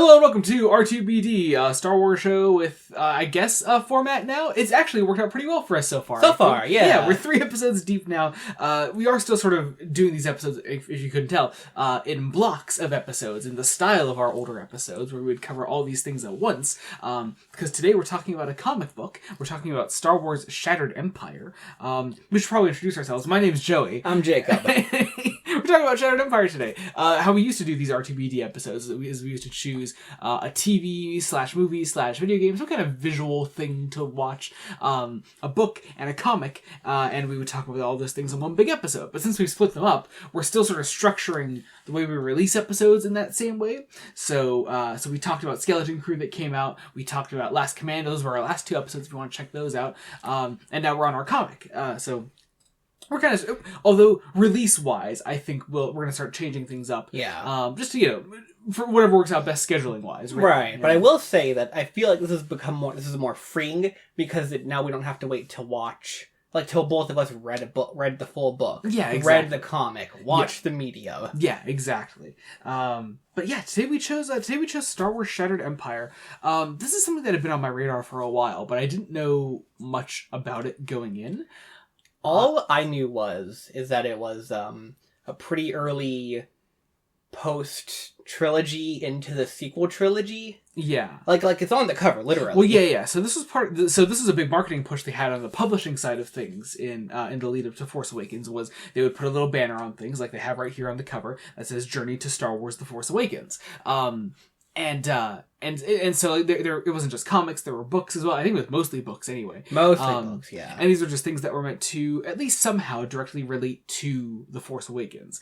Hello and welcome to R2-BD, Star Wars show with, I guess, a format now. It's actually worked out pretty well for us so far. Yeah. Yeah, we're 3 episodes deep now. We are still sort of doing these episodes, if you couldn't tell, in blocks of episodes, in the style of our older episodes, where we would cover all these things at once. Because today we're talking about a comic book. We're talking about Star Wars Shattered Empire. We should probably introduce ourselves. My name's Joey. I'm Jacob. We're talking about Shattered Empire today. How we used to do these R2-BD episodes is we used to choose a TV/movie/video game, some kind of visual thing to watch, a book and a comic, and we would talk about all those things in one big episode. But since we've split them up, we're still sort of structuring the way we release episodes in that same way. So we talked about Skeleton Crew that came out. We talked about Last Command. Those were our last 2 episodes if you want to check those out. And now we're on our comic. So we're kind of, although release-wise, I think we're going to start changing things up. Yeah. Just to, for whatever works out best scheduling-wise. Right. But I will say that I feel like this is more freeing because now we don't have to wait to watch, till both of us read the full book. Yeah, exactly. Read the comic, watched the media. Yeah, exactly. But yeah, today we chose Star Wars Shattered Empire. This is something that had been on my radar for a while, but I didn't know much about it going in. All I knew is that it was a pretty early post-trilogy into the sequel trilogy. Yeah. Like it's on the cover, literally. Well, yeah. So this is a big marketing push they had on the publishing side of things in the lead up to Force Awakens, was they would put a little banner on things like they have right here on the cover that says "Journey to Star Wars: The Force Awakens." And so there it wasn't just comics, there were books as well. I think it was mostly books anyway. Books, yeah. And these were just things that were meant to at least somehow directly relate to The Force Awakens.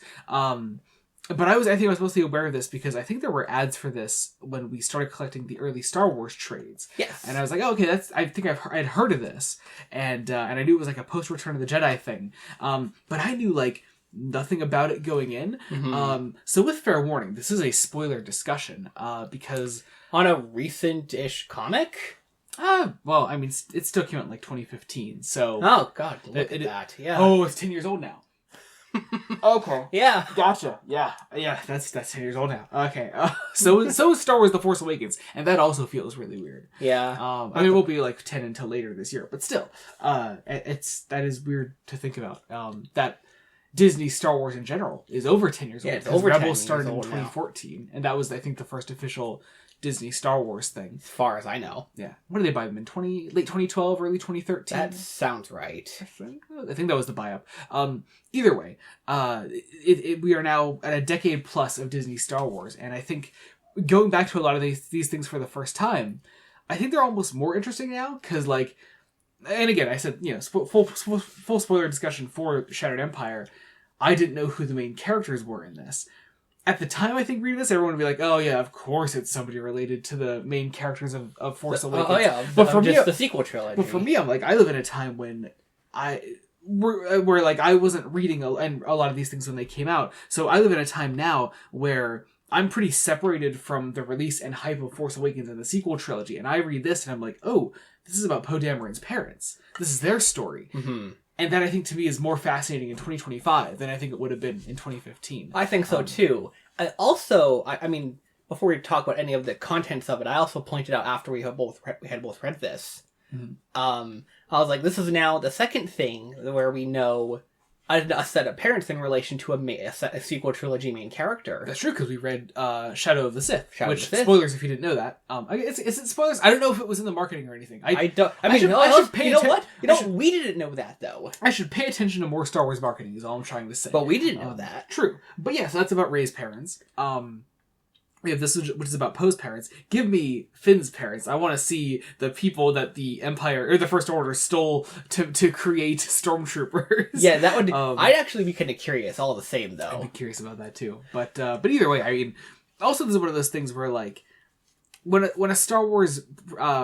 But I think I was mostly aware of this because I think there were ads for this when we started collecting the early Star Wars trades. Yes. And I was like, oh, okay, I think I'd heard of this. And I knew it was like a post-Return of the Jedi thing. But I knew nothing about it going in. Mm-hmm. So with fair warning, this is a spoiler discussion, because on a recent-ish comic? Well, I mean, it still came out in 2015, so... Oh, God, look at that, yeah. Oh, it's 10 years old now. Okay. Yeah. Gotcha. Yeah, that's 10 years old now. Okay. So is Star Wars The Force Awakens, and that also feels really weird. Yeah. I mean, it won't be 10 until later this year, but still, that is weird to think about. That Disney Star Wars in general is over 10 years old. Yeah, it's over 10 Rebels started in old 2014, and that was, I think, the first official Disney Star Wars thing. As far as I know. Yeah. What did they buy them in? Late 2012, early 2013? That sounds right. I think that was the buy-up. Either way, we are now at a decade plus of Disney Star Wars, and I think going back to a lot of these things for the first time, I think they're almost more interesting now, because and again, I said, full spoiler discussion for Shattered Empire, I didn't know who the main characters were in this. At the time, I think, reading this, everyone would be like, oh yeah, of course it's somebody related to the main characters of Force Awakens. Oh yeah, but for me, the sequel trilogy. But for me, I'm I live in a time when where I wasn't reading a lot of these things when they came out. So I live in a time now where I'm pretty separated from the release and hype of Force Awakens and the sequel trilogy. And I read this and I'm like, oh, this is about Poe Dameron's parents. This is their story. Mm-hmm. And that, I think, to me, is more fascinating in 2025 than I think it would have been in 2015. I think so, too. I mean, before we talk about any of the contents of it, I also pointed out after we had both read this, mm-hmm. I was like, this is now the second thing where we know a set of parents in relation to a sequel trilogy main character. That's true, because we read Shadow of the Sith. Spoilers if you didn't know that. Is it spoilers? I don't know if it was in the marketing or anything. I should pay attention. We didn't know that, though. I should pay attention to more Star Wars marketing, is all I'm trying to say. But we didn't know that. True. But yeah, so that's about Rey's parents. We have this, which is about Poe's parents. Give me Finn's parents. I want to see the people that the Empire or the First Order stole to create stormtroopers. Yeah, that would. I'd actually be kind of curious. All the same, though. I'd be curious about that too. But either way, I mean, also this is one of those things where when a Star Wars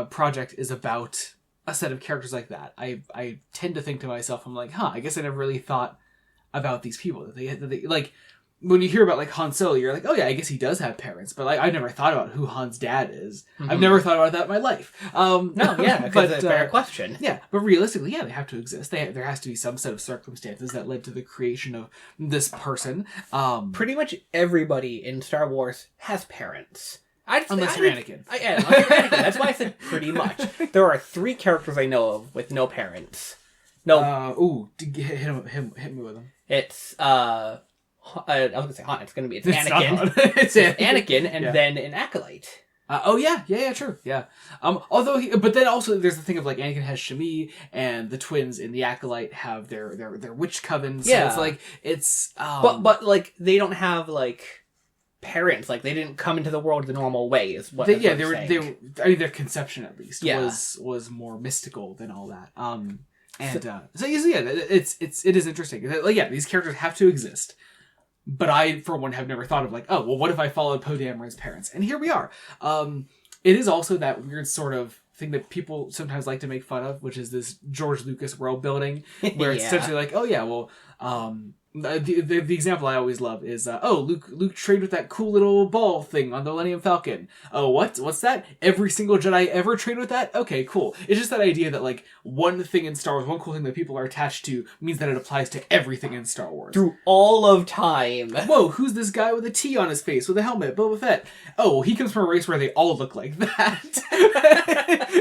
project is about a set of characters like that, I tend to think to myself, I'm like, I guess I never really thought about these people that they when you hear about Han Solo, you're like, oh yeah, I guess he does have parents, but I never thought about who Han's dad is. Mm-hmm. I've never thought about that in my life. No, yeah, because it's a fair question. Yeah, but realistically, yeah, they have to exist. There has to be some set of circumstances that led to the creation of this person. Pretty much everybody in Star Wars has parents. Unless you're Anakin. Unless you're Anakin. That's why I said pretty much. There are 3 characters I know of with no parents. No. Hit me with them. It's I was gonna say Han. It's Anakin. It's Anakin, and then an acolyte. True, yeah. But then also there's the thing of like Anakin has Shmi, and the twins in the acolyte have their witch coven. So it's but like they don't have like parents. Like they didn't come into the world the normal way. Is what? Their conception at least was more mystical than all that. It is interesting. Like, these characters have to exist. But I, for one, have never thought of like, oh, well, what if I followed Poe Dameron's parents? And here we are. It is also that weird sort of thing that people sometimes like to make fun of, which is this George Lucas world building, where it's essentially like, oh yeah, well, the example I always love is, Luke trained with that cool little ball thing on the Millennium Falcon. Oh, what's that? Every single Jedi ever trained with that? Okay, cool. It's just that idea that, like, one thing in Star Wars, one cool thing that people are attached to, means that it applies to everything in Star Wars. Through all of time. Whoa, who's this guy with a T on his face with a helmet? Boba Fett. Oh, well, he comes from a race where they all look like that.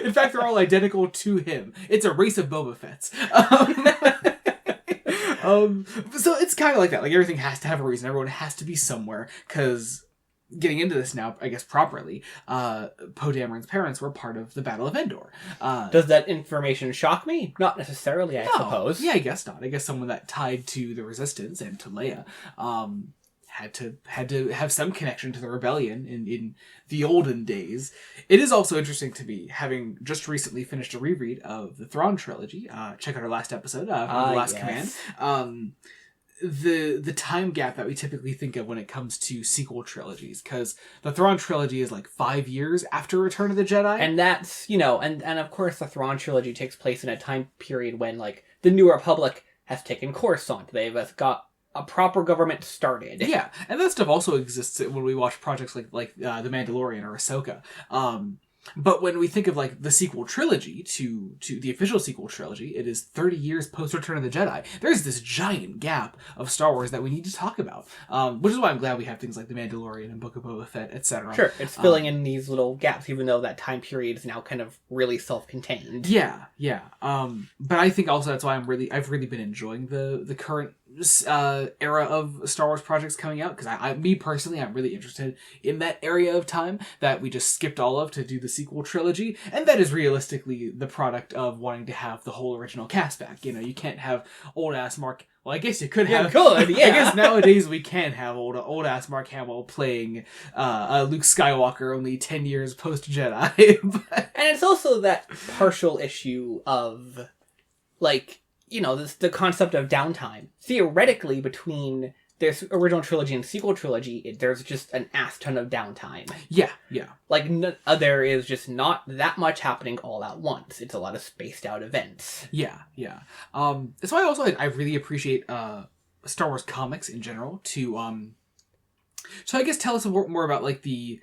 In fact, they're all identical to him. It's a race of Boba Fetts. So it's kind of like that. Like, everything has to have a reason. Everyone has to be somewhere. Because, getting into this now, I guess properly, Poe Dameron's parents were part of the Battle of Endor. Does that information shock me? Not necessarily, I suppose. Yeah, I guess not. I guess someone that tied to the Resistance and to Leia had to have some connection to the rebellion in the olden days. It is also interesting to me, having just recently finished a reread of the Thrawn trilogy. Check out our last episode, The Last Command. The time gap that we typically think of when it comes to sequel trilogies, because the Thrawn trilogy is like 5 years after Return of the Jedi. And that's, and of course the Thrawn trilogy takes place in a time period when, like, the New Republic has taken Coruscant. They've got a proper government started. Yeah, and that stuff also exists when we watch projects like The Mandalorian or Ahsoka. But when we think of like the sequel trilogy to the official sequel trilogy, it is 30 years post Return of the Jedi. There's this giant gap of Star Wars that we need to talk about, which is why I'm glad we have things like The Mandalorian and Book of Boba Fett, etc. Sure, it's filling in these little gaps, even though that time period is now kind of really self-contained. Yeah. But I think also that's why I've really been enjoying the current era of Star Wars projects coming out, because me personally, I'm really interested in that area of time that we just skipped all of to do the sequel trilogy, and that is realistically the product of wanting to have the whole original cast back. You can't have old-ass Mark... Well, I guess you could have... I guess nowadays we can have old-ass Mark Hamill playing Luke Skywalker only 10 years post-Jedi. And it's also that partial issue of, like... the concept of downtime. Theoretically, between there's original trilogy and sequel trilogy, there's just an ass ton of downtime. Yeah. Like, there is just not that much happening all at once. It's a lot of spaced out events. Yeah. That's why I really appreciate Star Wars comics in general so I guess tell us more about like the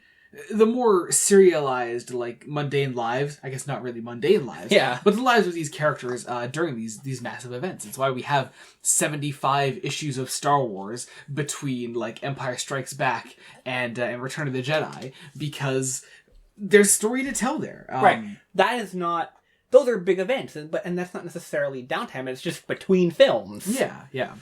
more serialized, like, mundane lives. I guess not really mundane lives. Yeah. But the lives of these characters during these massive events. It's why we have 75 issues of Star Wars between, like, Empire Strikes Back and Return of the Jedi, because there's story to tell there. Right. That is not... Those are big events, and that's not necessarily downtime. It's just between films. Yeah.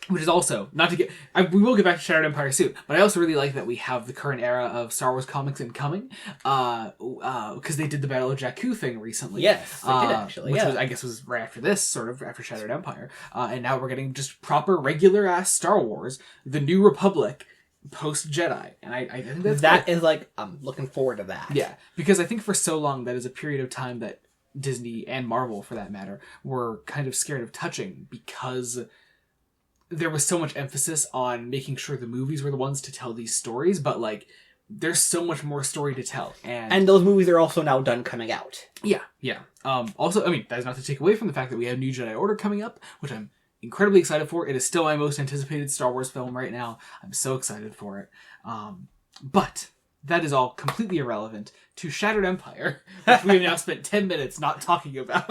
Which is also, not to get... we will get back to Shattered Empire soon, but I also really like that we have the current era of Star Wars comics incoming, because they did the Battle of Jakku thing recently. Yes, they did actually, which I guess was right after this, sort of, after Shattered Empire. And now we're getting just proper, regular-ass Star Wars, the New Republic, post-Jedi. And I think that's cool. Is, like, I'm looking forward to that. Yeah, because I think for so long that is a period of time that Disney, and Marvel, for that matter, were kind of scared of touching, because... there was so much emphasis on making sure the movies were the ones to tell these stories, but, like, there's so much more story to tell. And those movies are also now done coming out. Yeah. Also, I mean, that is not to take away from the fact that we have New Jedi Order coming up, which I'm incredibly excited for. It is still my most anticipated Star Wars film right now. I'm so excited for it. But that is all completely irrelevant to Shattered Empire, which we have now spent 10 minutes not talking about.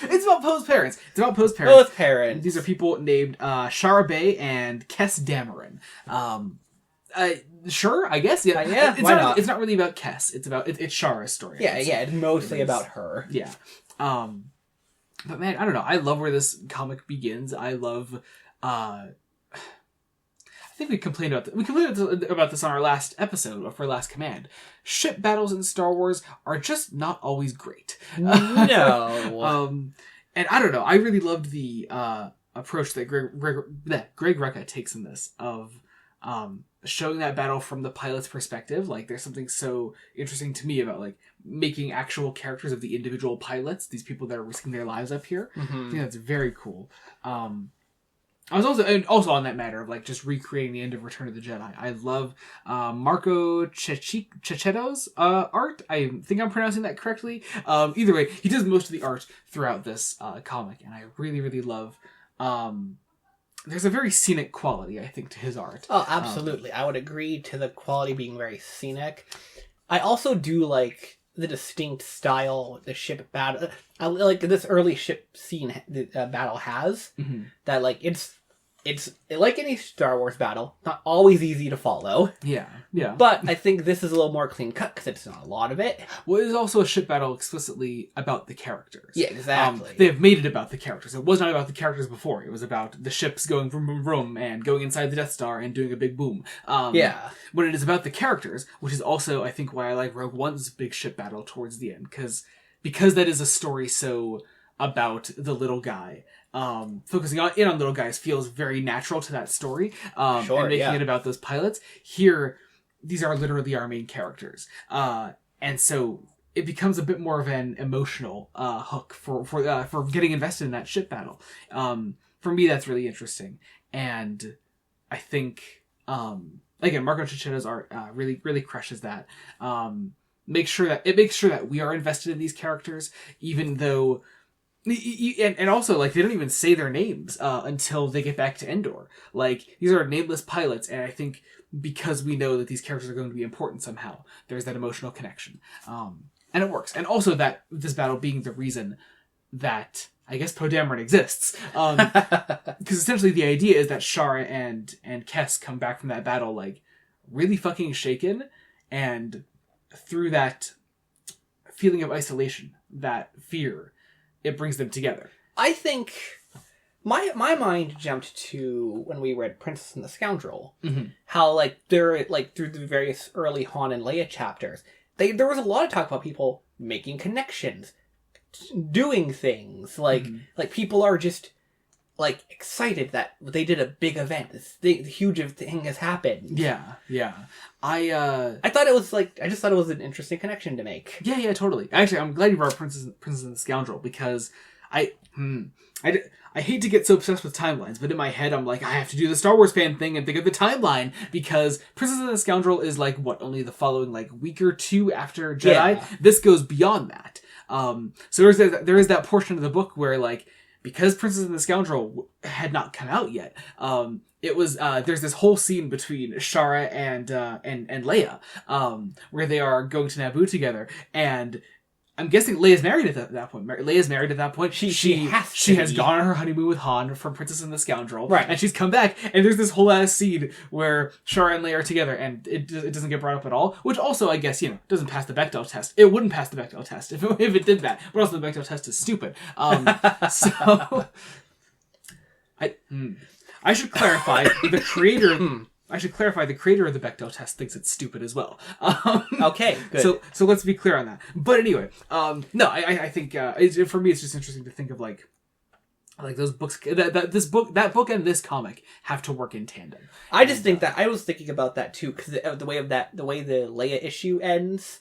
It's about Poe's parents. These are people named Shara Bey and Kes Dameron. Sure, I guess. Yeah, yeah. Why not? It's not really about Kes. It's about it's Shara's story. Yeah, it's mostly about her. Yeah. But man, I don't know. I love where this comic begins. I love. I think we complained about this on our last episode of our last command. Ship battles in Star Wars are just not always great. No. And I don't know. I really loved the approach that Greg Rucka takes in this of showing that battle from the pilot's perspective. Like, there's something so interesting to me about like making actual characters of the individual pilots, these people that are risking their lives up here. I think that's very cool. I was also on that matter of like just recreating the end of Return of the Jedi. I love Marco Cecchetto's art. I think I'm pronouncing that correctly. Either way, he does most of the art throughout this comic, and I really, really love. There's a very scenic quality, I think, to his art. Oh, absolutely. I would agree to the quality being very scenic. I also do like the distinct style the ship battle, like this early ship scene battle has. That like it's like any Star Wars battle, not always easy to follow. Yeah. But I think this is a little more clean cut because it's not a lot of it. Well, it is also a ship battle explicitly about the characters. Yeah, exactly. They have made it about the characters. It was not about the characters before. It was about the ships going vroom, vroom, vroom and going inside the Death Star and doing a big boom. When it is about the characters, which is also, I think, why I like Rogue One's big ship battle towards the end. Because that is a story so about the little guy. Focusing in on little guys feels very natural to that story. And making it about those pilots. Here, these are literally our main characters. And so it becomes a bit more of an emotional hook for getting invested in that ship battle. For me, that's really interesting. And I think, again, Marco Cecchetto's art really, really crushes that. Makes sure that we are invested in these characters, even though... And also, like, they don't even say their names until they get back to Endor. Like, these are nameless pilots, and I think because we know that these characters are going to be important somehow, there's that emotional connection. And it works. And also that this battle being the reason that, I guess, Poe Dameron exists. Because essentially the idea is that Shara and Kes come back from that battle, like, really fucking shaken, and through that feeling of isolation, that fear... it brings them together. I think my mind jumped to when we read Princess and the Scoundrel. How like they're like through the various early Han and Leia chapters, there was a lot of talk about people making connections, doing things like people are just like excited that they did a big event. This huge thing has happened. Yeah. I thought it was like, I just thought it was an interesting connection to make. Yeah, totally. Actually, I'm glad you brought up Princess and the Scoundrel, because I hate to get so obsessed with timelines, but in my head I'm like, I have to do the Star Wars fan thing and think of the timeline, because Princess and the Scoundrel is like, only the following like week or two after Jedi? Yeah. This goes beyond that. So there is that portion of the book where like, because Princess and the Scoundrel had not come out yet, it was there's this whole scene between Shara and Leia, where they are going to Naboo together, and I'm guessing Leia's married at that point. Leia's married at that point. She has gone on her honeymoon with Han from Princess and the Scoundrel, right? And she's come back, and there's this whole ass scene where Shara and Leia are together, and it doesn't get brought up at all. Which also, I guess, doesn't pass the Bechdel test. It wouldn't pass the Bechdel test if it did that. But also, the Bechdel test is stupid. So I should clarify the creator. I should clarify the creator of the Bechdel test thinks it's stupid as well. Okay, good. So let's be clear on that. But anyway, no, I think for me it's just interesting to think of like those books, that book and this comic have to work in tandem. I just think that I was thinking about that too, because the way the Leia issue ends,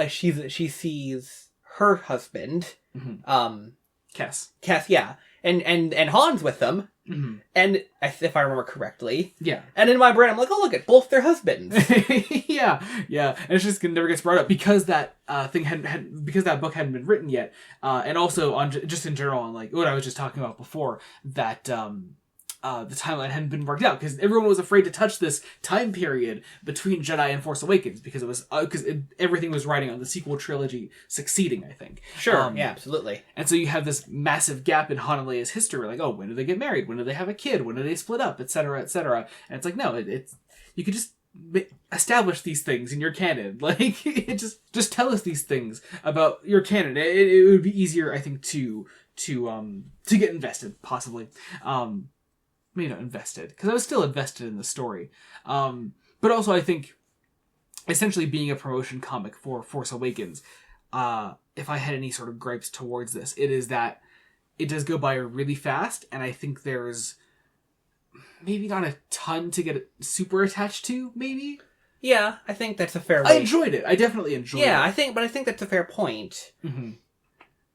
she sees her husband, Kes, yeah, and Han's with them. Mm-hmm. And if I remember correctly, yeah. And in my brain, I'm like, oh, look at both their husbands. yeah. And it's just never gets brought up because that because that book hadn't been written yet, and also on just in general on like what I was just talking about before, that the timeline hadn't been worked out because everyone was afraid to touch this time period between Jedi and Force Awakens because it was everything was riding on the sequel trilogy succeeding, I think. Sure, yeah, absolutely. And so you have this massive gap in Han and Leia's history, like, oh, when do they get married? When do they have a kid? When do they split up? Et cetera, et cetera. And it's like, no, it's you could just establish these things in your canon. Like, just tell us these things about your canon. It would be easier, I think, to get invested, possibly. Maybe not invested, because I was still invested in the story. But also, I think, essentially being a promotion comic for Force Awakens, if I had any sort of gripes towards this, it is that it does go by really fast, and I think there's maybe not a ton to get super attached to, maybe? Yeah, I think that's a fair way. I enjoyed it. I definitely enjoyed it. Yeah, I think that's a fair point. Mm-hmm.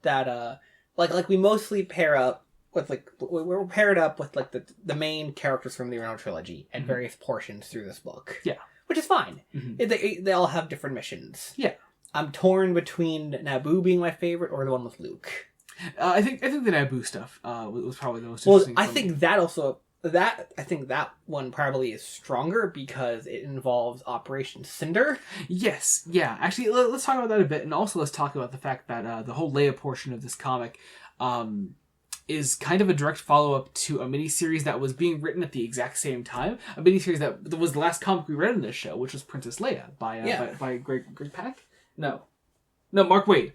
That, like we mostly pair up with, like, we're paired up with, like, the main characters from the original trilogy at various portions through this book. Yeah. Which is fine. Mm-hmm. They all have different missions. Yeah. I'm torn between Naboo being my favorite or the one with Luke. I think the Naboo stuff was probably the most interesting. Well, I think that one probably is stronger because it involves Operation Cinder. Yes, yeah. Actually, let's talk about that a bit, and also let's talk about the fact that the whole Leia portion of this comic is kind of a direct follow-up to a miniseries that was being written at the exact same time. A miniseries that was the last comic we read in this show, which was Princess Leia by Greg Pak? No, Mark Waid.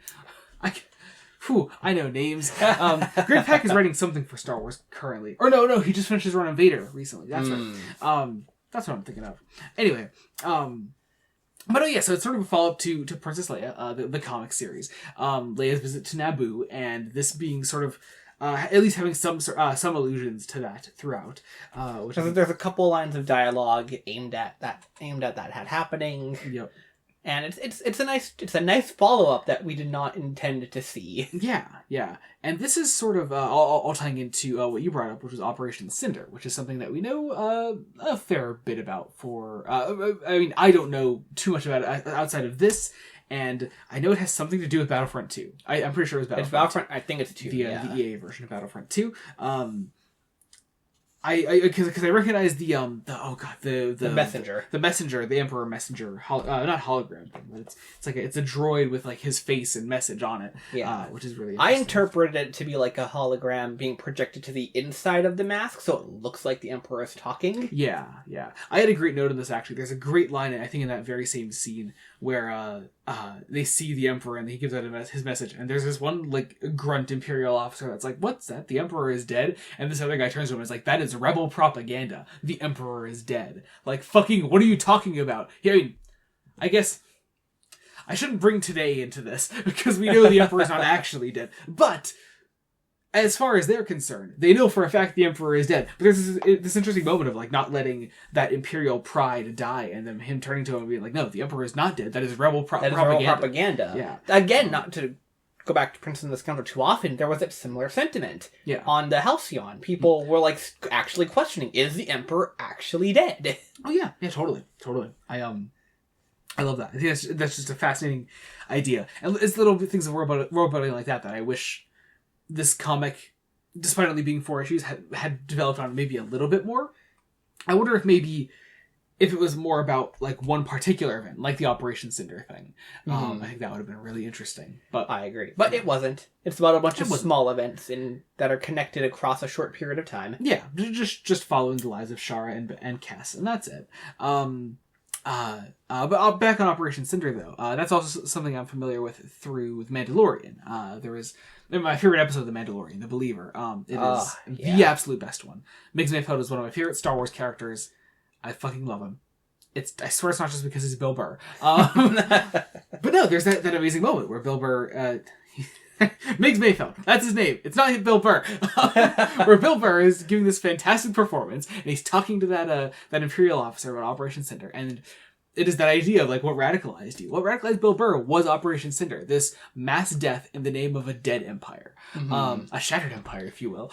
I know names. Greg Pak is writing something for Star Wars currently. Or no, he just finished his run on Vader recently. That's right. That's what I'm thinking of. Anyway, but yeah, so it's sort of a follow-up to Princess Leia, the comic series. Leia's visit to Naboo, and this being sort of at least having some allusions to that throughout. There's a couple lines of dialogue aimed at that happening. Yep. And it's a nice follow-up that we did not intend to see. Yeah. And this is sort of all tying into what you brought up, which was Operation Cinder, which is something that we know a fair bit about for... I mean, I don't know too much about it outside of this, and I know it has something to do with Battlefront 2. I'm pretty sure it was Battlefront. I think it's 2, the EA version of Battlefront 2. Because I recognize the messenger, the Emperor messenger, not hologram thing, but it's a droid with, like, his face and message on it, which is really interesting. I interpreted it to be like a hologram being projected to the inside of the mask, so it looks like the Emperor is talking. Yeah. I had a great note on this, actually. There's a great line, I think, in that very same scene where they see the Emperor and he gives out his message, and there's this one, like, grunt Imperial officer that's like, "What's that? The Emperor is dead?" And this other guy turns to him and is like, "That is rebel propaganda. The Emperor is dead." Like, fucking, what are you talking about? I mean, I guess I shouldn't bring today into this, because we know the Emperor's not actually dead. But as far as they're concerned, they know for a fact the Emperor is dead. But there's this interesting moment of, like, not letting that Imperial pride die, and then him turning to him and being like, "No, the Emperor is not dead. That is rebel propaganda. Yeah. Again, not to go back to Prince and the Scoundrel too often, there was that similar sentiment on the Halcyon. People were, like, actually questioning, is the Emperor actually dead? Oh yeah, totally. I love that. I think that's just a fascinating idea, and it's little things of world building like that I wish this comic, despite only being 4 issues, had developed on maybe a little bit more. I wonder if it was more about, like, one particular event, like the Operation Cinder thing. I think that would have been really interesting. But I agree. But it wasn't. It's about a bunch of small events that are connected across a short period of time. Yeah, just following the lives of Shara and Cass, and that's it. But back on Operation Cinder, though, that's also something I'm familiar with with Mandalorian. There was my favorite episode of The Mandalorian, The Believer. It is the absolute best one. Migs Mayfeld is one of my favorite Star Wars characters. I fucking love him. I swear it's not just because he's Bill Burr. But no, there's that amazing moment where Bill Burr... Migs Mayfeld. That's his name. It's not Bill Burr. Where Bill Burr is giving this fantastic performance, and he's talking to that Imperial officer about Operation Cinder, and it is that idea of, like, what radicalized you. What radicalized Bill Burr was Operation Cinder, this mass death in the name of a dead empire. A shattered empire, if you will.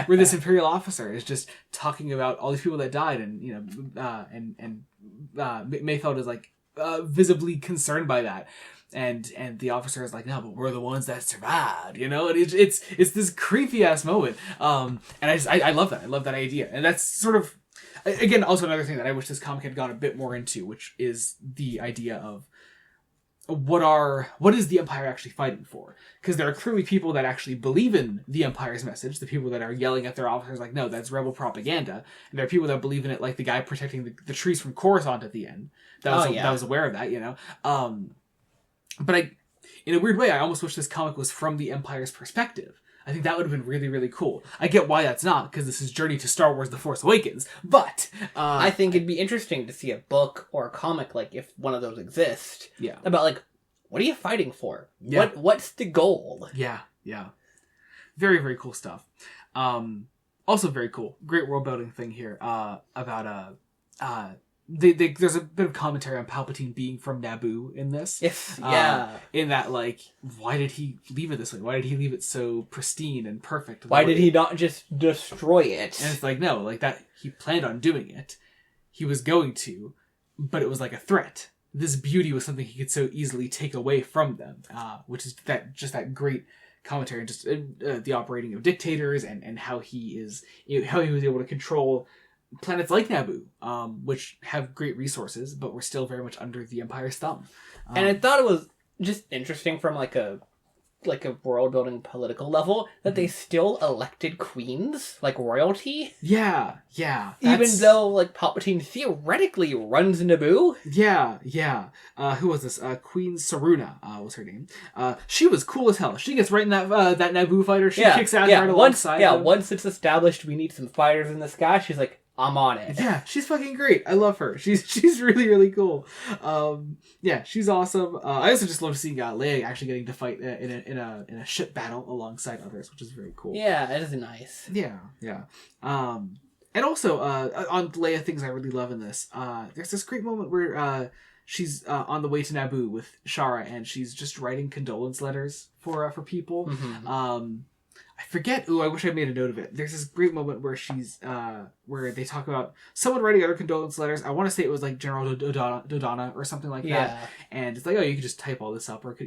Where this Imperial officer is just talking about all these people that died, and, Mayfeld is, like, visibly concerned by that. And the officer is like, "No, but we're the ones that survived," and it's this creepy ass moment. And I love that. I love that idea. And that's sort of, again, also another thing that I wish this comic had gone a bit more into, which is the idea of what is the Empire actually fighting for? Because there are clearly people that actually believe in the Empire's message, the people that are yelling at their officers like, no, that's rebel propaganda. And there are people that believe in it, like the guy protecting the trees from Coruscant at the end. That was aware of that, you know? But in a weird way, I almost wish this comic was from the Empire's perspective. I think that would have been really, really cool. I get why that's not, because this is Journey to Star Wars The Force Awakens, but... I think it'd be interesting to see a book or a comic, like, if one of those exist, about, like, what are you fighting for? Yeah. What's the goal? Yeah. Very, very cool stuff. Also very cool. Great world-building thing here about... there's a bit of commentary on Palpatine being from Naboo in this. Yes, in that, like, why did he leave it this way? Why did he leave it so pristine and perfect? Why did he not just destroy it? And it's like, no, like that, he planned on doing it. He was going to, but it was like a threat. This beauty was something he could so easily take away from them, which is that great commentary on just the operating of dictators and how he was able to control planets like Naboo, which have great resources, but were still very much under the Empire's thumb. And I thought it was just interesting from like a world building political level that they still elected queens, like royalty. Yeah. Even though like Palpatine theoretically runs Naboo. Yeah. Who was this? Queen Saruna was her name. She was cool as hell. She gets right in that Naboo fighter. She kicks ass right alongside them. Once it's established we need some fighters in the sky, she's like, I'm on it. Yeah, she's fucking great. I love her. She's really, really cool. Yeah, she's awesome. I also just love seeing Leia actually getting to fight in a ship battle alongside others, which is very cool. Yeah, it is nice. Yeah. And also on Leia things I really love in this. There's this great moment where she's on the way to Naboo with Shara, and she's just writing condolence letters for people. Mm-hmm. I forget. Ooh, I wish I made a note of it. There's this great moment where she's, where they talk about someone writing other condolence letters. I want to say it was like General Dodonna or something like that. And it's like, oh, you could just type all this up or,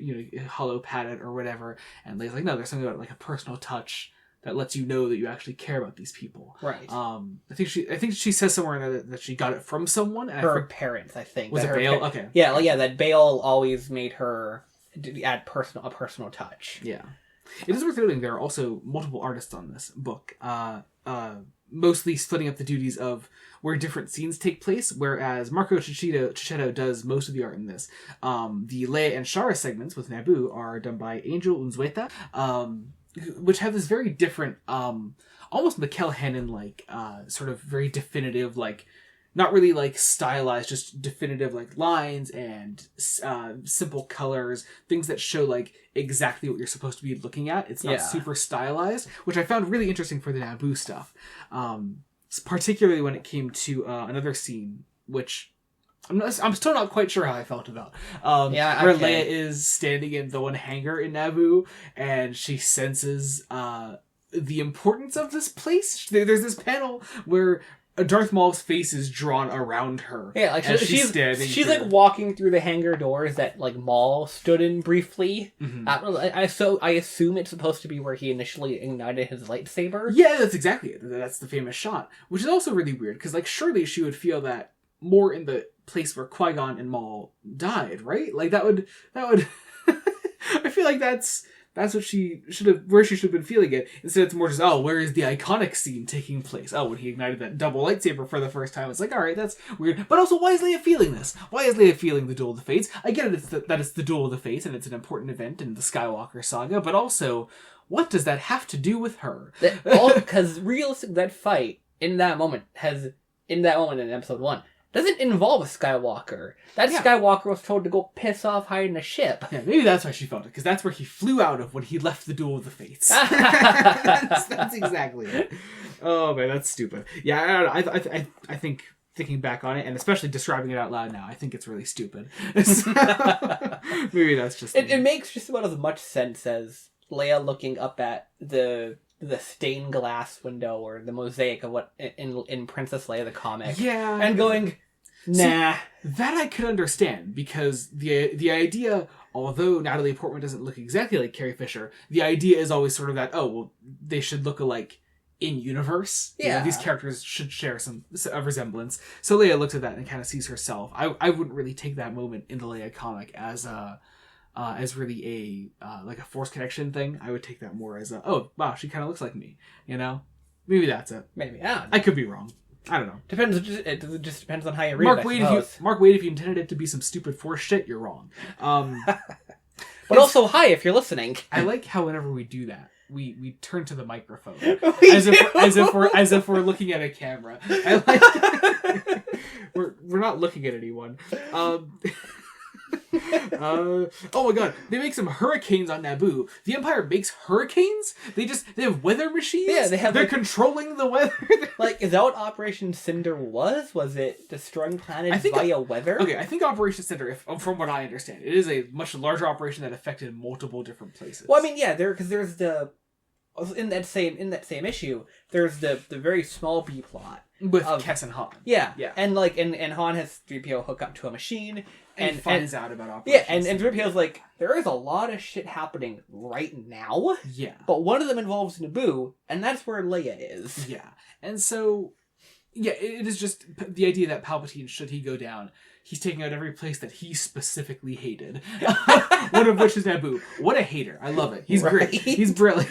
hollow pad it or whatever. And Leia's like, no, there's something about like a personal touch that lets you know that you actually care about these people. Right. I think she says somewhere in there that she got it from someone. And her parents, I think. Was it Bail? Okay. Yeah, that Bail always made her add a personal touch. Yeah. It is worth noting there are also multiple artists on this book, mostly splitting up the duties of where different scenes take place, whereas Marco Cicchetto does most of the art in this. The Leia and Shara segments with Naboo are done by Angel Unzueta, which have this very different, almost Mikkel Hannon-like, sort of very definitive, like, not really like stylized, just definitive like lines and simple colors, things that show like exactly what you're supposed to be looking at. It's not super stylized, which I found really interesting for the Naboo stuff, particularly when it came to another scene, which I'm still not quite sure how I felt about. Where Leia is standing in the one hangar in Naboo, and she senses the importance of this place. There's this panel where Darth Maul's face is drawn around her. Yeah, like she's like walking through the hangar doors that like Maul stood in briefly. Mm-hmm. I assume it's supposed to be where he initially ignited his lightsaber. Yeah, that's exactly it. That's the famous shot, which is also really weird because like surely she would feel that more in the place where Qui-Gon and Maul died, right? Like that would. I feel like that's what she should have been feeling it. Instead, it's more just, where is the iconic scene taking place? Oh, when he ignited that double lightsaber for the first time. It's like, all right, that's weird. But also, why is Leia feeling this? Why is Leia feeling the Duel of the Fates? I get it that it's the Duel of the Fates and it's an important event in the Skywalker saga, but also, what does that have to do with her? Because realistically, that fight in that moment in episode 1, doesn't involve a Skywalker. Skywalker was told to go piss off hiding a ship. Yeah, maybe that's why she felt it, because that's where he flew out of when he left the Duel of the Fates. that's exactly it. Oh man, that's stupid. Yeah, I think thinking back on it, and especially describing it out loud now, I think it's really stupid. So, maybe that's just... It makes just about as much sense as Leia looking up at the stained glass window or the mosaic of what in Princess Leia the comic. Yeah. And going, nah. See, that I could understand, because the idea, although Natalie Portman doesn't look exactly like Carrie Fisher, the idea is always sort of that, they should look alike in universe. Yeah. You know, these characters should share a resemblance. So Leia looks at that and kind of sees herself. I wouldn't really take that moment in the Leia comic as really like a Force connection thing. I would take that more as oh wow, she kind of looks like me. You know, maybe that's it. Maybe I could be wrong. I don't know. It just depends on how you read Mark Wade, if you intended it to be some stupid Force shit, you're wrong. But also, hi, if you're listening. I like how whenever we do that, we turn to the microphone as if we're looking at a camera. I like we're not looking at anyone. Oh my god, they make some hurricanes on Naboo. The Empire makes hurricanes? They have weather machines? Yeah, they're controlling the weather. Like, is that what Operation Cinder was? Was it destroying planets via weather? Okay, I think Operation Cinder, from what I understand, it is a much larger operation that affected multiple different places. Well, I mean, yeah, because there's the in that same issue, there's the very small B plot with Kes and Han. Yeah. And and Han has 3PO hook up to a machine and finds out about Operation. Yeah, and 3PO's like, there is a lot of shit happening right now. Yeah. But one of them involves Naboo, and that's where Leia is. Yeah. And so, yeah, it is just the idea that Palpatine, should he go down, he's taking out every place that he specifically hated. One of which is Naboo. What a hater. I love it. He's great. He's brilliant.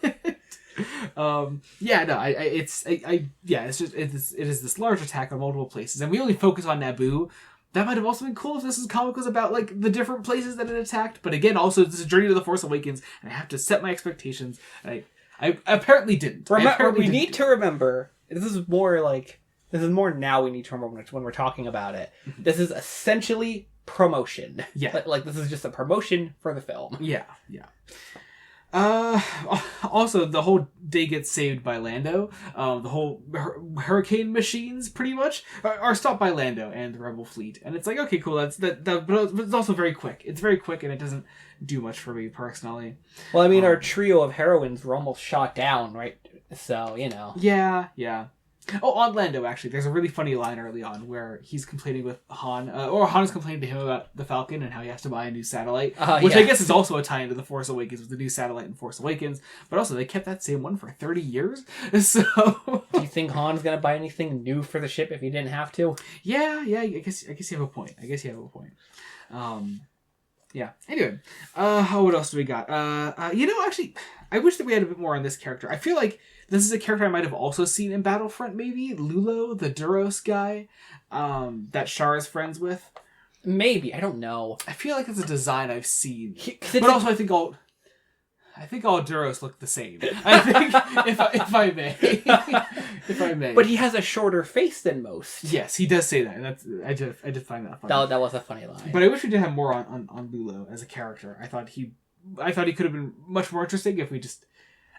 It is this large attack on multiple places, and we only focus on Naboo. That might have also been cool if this comic was about like the different places that it attacked. But again, also this is a Journey to the Force Awakens, and I have to set my expectations. I apparently didn't. We need to remember, this is more now we need to remember when we're talking about it. This is essentially promotion. Yeah. Like this is just a promotion for the film. Yeah. Also, the whole day gets saved by Lando. The whole hurricane machines, pretty much, are stopped by Lando and the Rebel fleet. And it's like, okay, cool. But it's also very quick. It's very quick, and it doesn't do much for me personally. Well, I mean, our trio of heroines were almost shot down, right? So, you know. Yeah. Oh, on Lando, actually, there's a really funny line early on where he's complaining with Han, or Han is complaining to him about the Falcon and how he has to buy a new satellite, which I guess is also a tie into the Force Awakens with the new satellite in Force Awakens. But also, they kept that same one for 30 years. So, do you think Han's gonna buy anything new for the ship if he didn't have to? Yeah. I guess you have a point. Yeah. Anyway, what else do we got? Actually, I wish that we had a bit more on this character. I feel like this is a character I might have also seen in Battlefront, maybe? Lulo, the Duros guy, that Shar is friends with. Maybe, I don't know. I feel like it's a design I've seen. But also I think all Duros look the same. I think, if I may. But he has a shorter face than most. Yes, he does say that, and I did find that funny. That was a funny line. But I wish we did have more on Lulo as a character. I thought he could have been much more interesting if we just...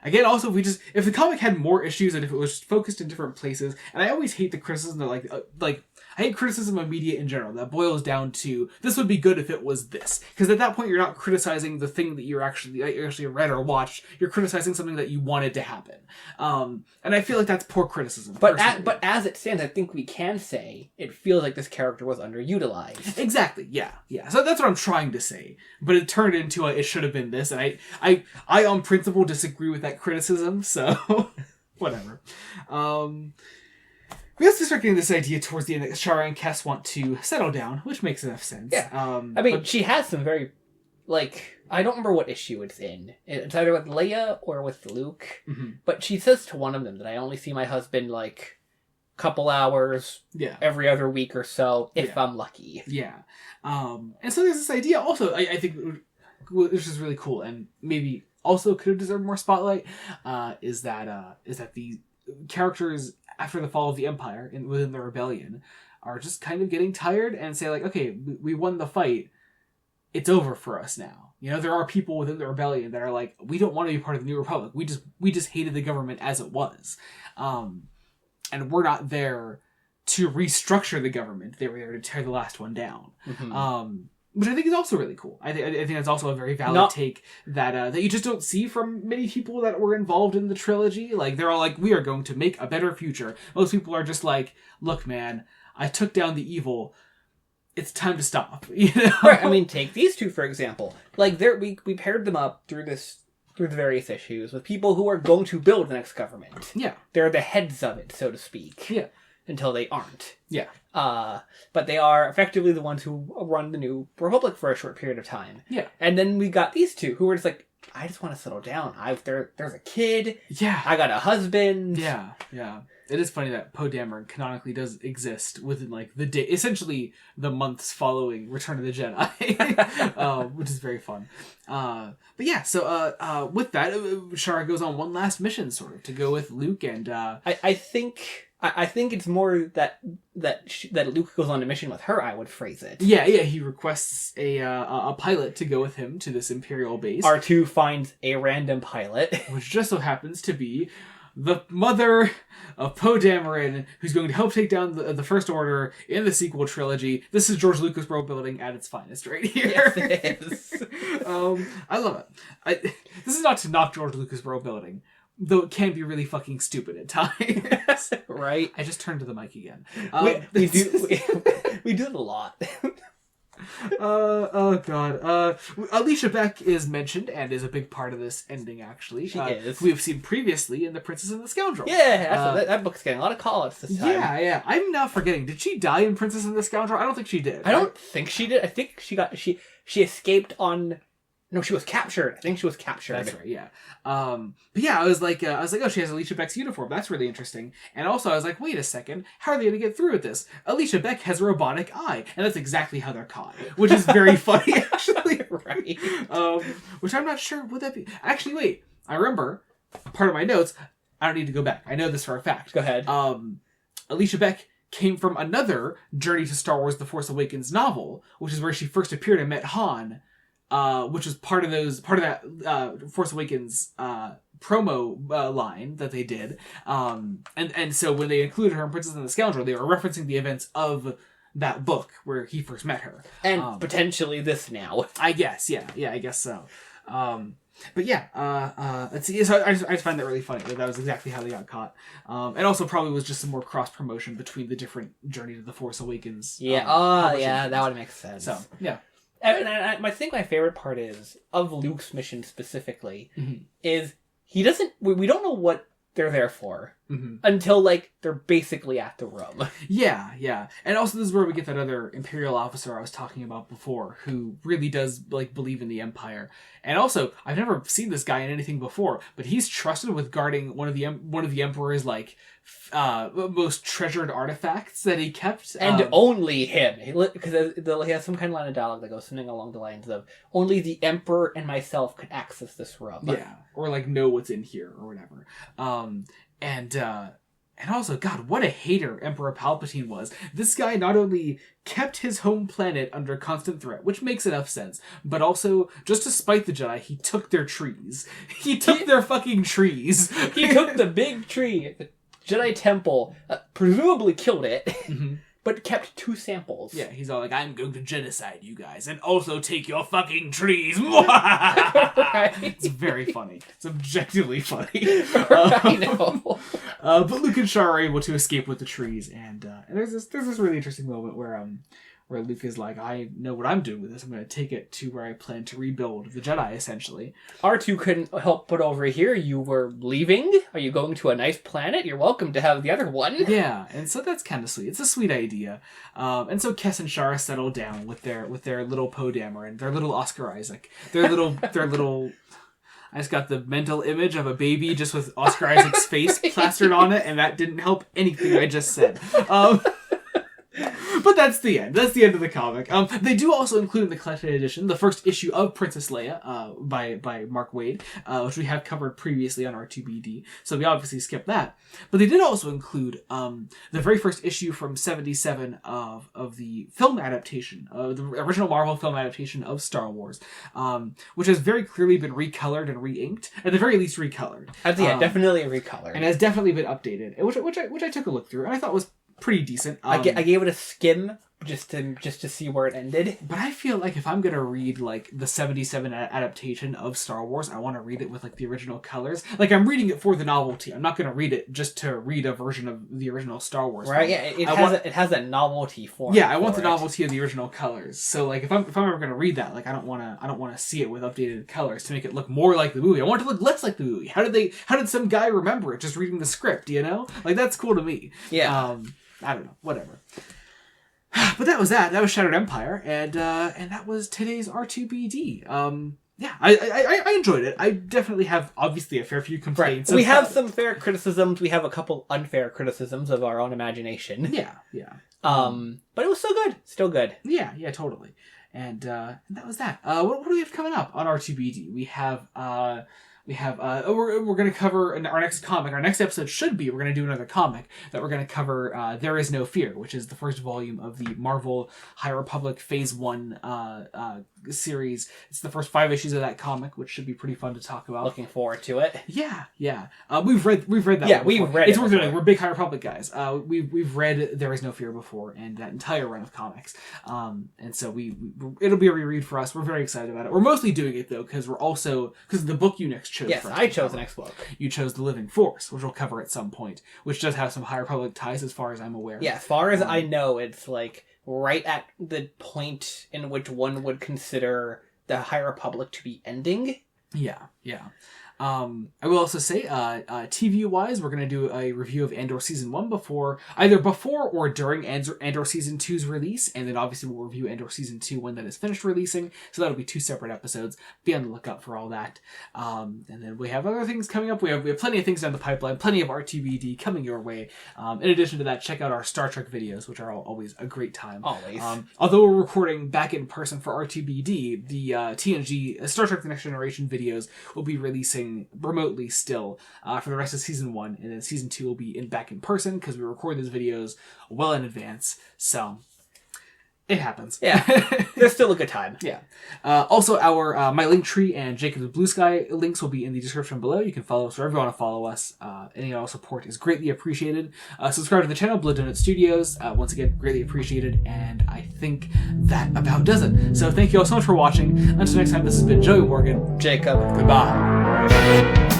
Again, also, if the comic had more issues and if it was focused in different places, and I always hate the criticism that, I hate criticism of media in general. That boils down to, this would be good if it was this. Because at that point, you're not criticizing the thing that you actually read or watched. You're criticizing something that you wanted to happen. And I feel like that's poor criticism. But as it stands, I think we can say it feels like this character was underutilized. Exactly, yeah. So that's what I'm trying to say. But it turned into it should have been this. And I on principle disagree with that criticism, so whatever. We also start getting this idea towards the end that Shara and Kes want to settle down, which makes enough sense. Yeah. She has some very, I don't remember what issue it's in. It's either with Leia or with Luke. Mm-hmm. But she says to one of them that I only see my husband, couple hours every other week or so, if I'm lucky. Yeah. And so there's this idea also, I think, which is really cool, and maybe also could have deserved more spotlight, is that the characters after the fall of the Empire within the rebellion are just kind of getting tired and say okay, we won the fight, it's over for us now. There are people within the rebellion that are we don't want to be part of the New Republic. We just hated the government as it was, and we're not there to restructure the government. They were there to tear the last one down. Mm-hmm. Which I think is also really cool. I think that's also a very valid take that you just don't see from many people that were involved in the trilogy. They're all we are going to make a better future. Most people are just look, man, I took down the evil. It's time to stop. Right. I mean, take these two, for example. We paired them up through this through the various issues with people who are going to build the next government. Yeah. They're the heads of it, so to speak. Yeah. Until they aren't. Yeah. But they are effectively the ones who run the new republic for a short period of time. Yeah. And then we got these two who were just like, I just want to settle down. There's a kid. Yeah. I got a husband. Yeah. Yeah. It is funny that Poe Dameron canonically does exist within like the day, essentially the months following Return of the Jedi, which is very fun. But yeah, so with that, Shara goes on one last mission, sort of, to go with Luke and. I think it's more that Luke goes on a mission with her. I would phrase it. Yeah. He requests a pilot to go with him to this Imperial base. R2 finds a random pilot, which just so happens to be the mother of Poe Dameron, who's going to help take down the First Order in the sequel trilogy. This is George Lucas world building at its finest right here. Yes, it is. I love it. This is not to knock George Lucas world building, though it can be really fucking stupid at times. Right? I just turned to the mic again. We do it a lot. Oh god. Alicia Beck is mentioned and is a big part of this ending, actually. She is. We've seen previously in The Princess and the Scoundrel. Yeah, that book's getting a lot of call-outs this time. Yeah. I'm now forgetting. Did she die in Princess and the Scoundrel? I don't think she did. I don't think she did. I think she escaped on... No, she was captured. I think she was captured. That's right, yeah. But yeah, I was like, oh, she has Alicia Beck's uniform. That's really interesting. And also, I was like, wait a second, how are they going to get through with this? Alicia Beck has a robotic eye, and that's exactly how they're caught, which is very funny, actually. Right. Which I'm not sure, would that be... Actually, wait, I remember, part of my notes, I don't need to go back. I know this for a fact. Go ahead. Alicia Beck came from another Journey to Star Wars The Force Awakens novel, which is where she first appeared and met Han, which was part of that Force Awakens promo line that they did. And so when they included her in Princess and the Scoundrel, they were referencing the events of that book where he first met her. And potentially this now. I guess, yeah, I guess so. But yeah, let's see. So I just find that really funny that was exactly how they got caught. And also probably was just some more cross promotion between the different Journey to the Force Awakens. Yeah, yeah, that would make sense. So, yeah. And I think my favorite part is, of Luke's mission specifically, is he doesn't... We don't know what they're there for until, like, they're basically at the room. Yeah. And also this is where we get that other Imperial officer I was talking about before, who really does, like, believe in the Empire. And also, I've never seen this guy in anything before, but he's trusted with guarding one of the Emperor's, like, most treasured artifacts that he kept. And only him. Because he has some kind of line of dialogue that goes something along the lines of, only the Emperor and myself can access this room. Yeah. Or, like, know what's in here, or whatever. And also, God, what a hater Emperor Palpatine was. This guy not only kept his home planet under constant threat, which makes enough sense, but also, just to spite the Jedi, he took their trees. He took their fucking trees. He took the big tree at the Jedi Temple, presumably killed it, but kept 2 samples. Yeah, he's all like, I'm going to genocide you guys, and also take your fucking trees. Right. It's very funny. It's objectively funny. I know. But Luke and Shara are able to escape with the trees, and there's this really interesting moment where Luke is like, I know what I'm doing with this. I'm going to take it to where I plan to rebuild the Jedi, essentially. R2 couldn't help but over here. You were leaving? Are you going to a nice planet? You're welcome to have the other one. Yeah, and so that's kind of sweet. It's a sweet idea. And so Kes and Shara settle down with their little Poe Dameron, their little Oscar Isaac, their little. I just got the mental image of a baby just with Oscar Isaac's face plastered on it, and that didn't help anything I just said. But that's the end. That's the end of the comic. They do also include in the collected edition the first issue of Princess Leia by Mark Waid, which we have covered previously on R2-BD, so we obviously skipped that. But they did also include the very first issue from 1977 of the film adaptation, the original Marvel film adaptation of Star Wars, which has very clearly been recolored and re-inked, at the very least recolored. Definitely recolored. And has definitely been updated, which I took a look through, and I thought was pretty decent. I gave it a skim just to see where it ended. But I feel like if I'm gonna read like the 77 adaptation of Star Wars, I want to read it with like the original colors. Like I'm reading it for the novelty. I'm not gonna read it just to read a version of the original Star Wars. Right? Yeah, it has that novelty for. Yeah, I want the novelty of the original colors. So like if I'm ever gonna read that, like I don't wanna see it with updated colors to make it look more like the movie. I want it to look less like the movie. How did some guy remember it just reading the script? You know, like that's cool to me. Yeah. I don't know. Whatever. But that was that. That was Shattered Empire, and that was today's R2-BD. Yeah, I enjoyed it. I definitely have obviously a fair few complaints. Right. We have some fair criticisms. We have a couple unfair criticisms of our own imagination. Yeah. But it was still good. Still good. Yeah, totally. And that was that. What do we have coming up on R2-BD? We're going to cover in our next comic. Our next episode should be, we're going to do another comic that we're going to cover, There Is No Fear, which is the first volume of the Marvel High Republic Phase 1 series. It's the first 5 issues of that comic, which should be pretty fun to talk about. Looking forward to it. Yeah. We've read that. Yeah, we've read it. It's worth it. We're big High Republic guys. We've read There Is No Fear before, and that entire run of comics. And so it'll be a reread for us. We're very excited about it. We're mostly doing it though because the book you next chose. Yes, I chose the next book. You chose The Living Force, which we'll cover at some point, which does have some High Republic ties as far as I'm aware. Yeah, as far as I know, it's like right at the point in which one would consider the High Republic to be ending. Yeah. I will also say, TV-wise, we're going to do a review of Andor Season 1 either before or during Andor Season 2's release, and then obviously we'll review Andor Season 2 when that is finished releasing, so that'll be 2 separate episodes. Be on the lookout for all that. And then we have other things coming up. We have plenty of things down the pipeline, plenty of R2-BD coming your way. In addition to that, check out our Star Trek videos, which are always a great time. Always. Although we're recording back in person for R2-BD, the TNG Star Trek The Next Generation videos will be releasing remotely still for the rest of Season 1, and then Season 2 will be back in person because we record those videos well in advance, so it happens. Yeah, there's still a good time. Yeah. Also, our my Linktree and Jacob's Blue Sky links will be in the description below. You can follow us wherever you want to follow us. Any and all support is greatly appreciated. Subscribe to the channel, Blood Donut Studios. Once again, greatly appreciated, and I think that about does it. So thank you all so much for watching. Until next time, this has been Joey Morgan. Jacob. Goodbye.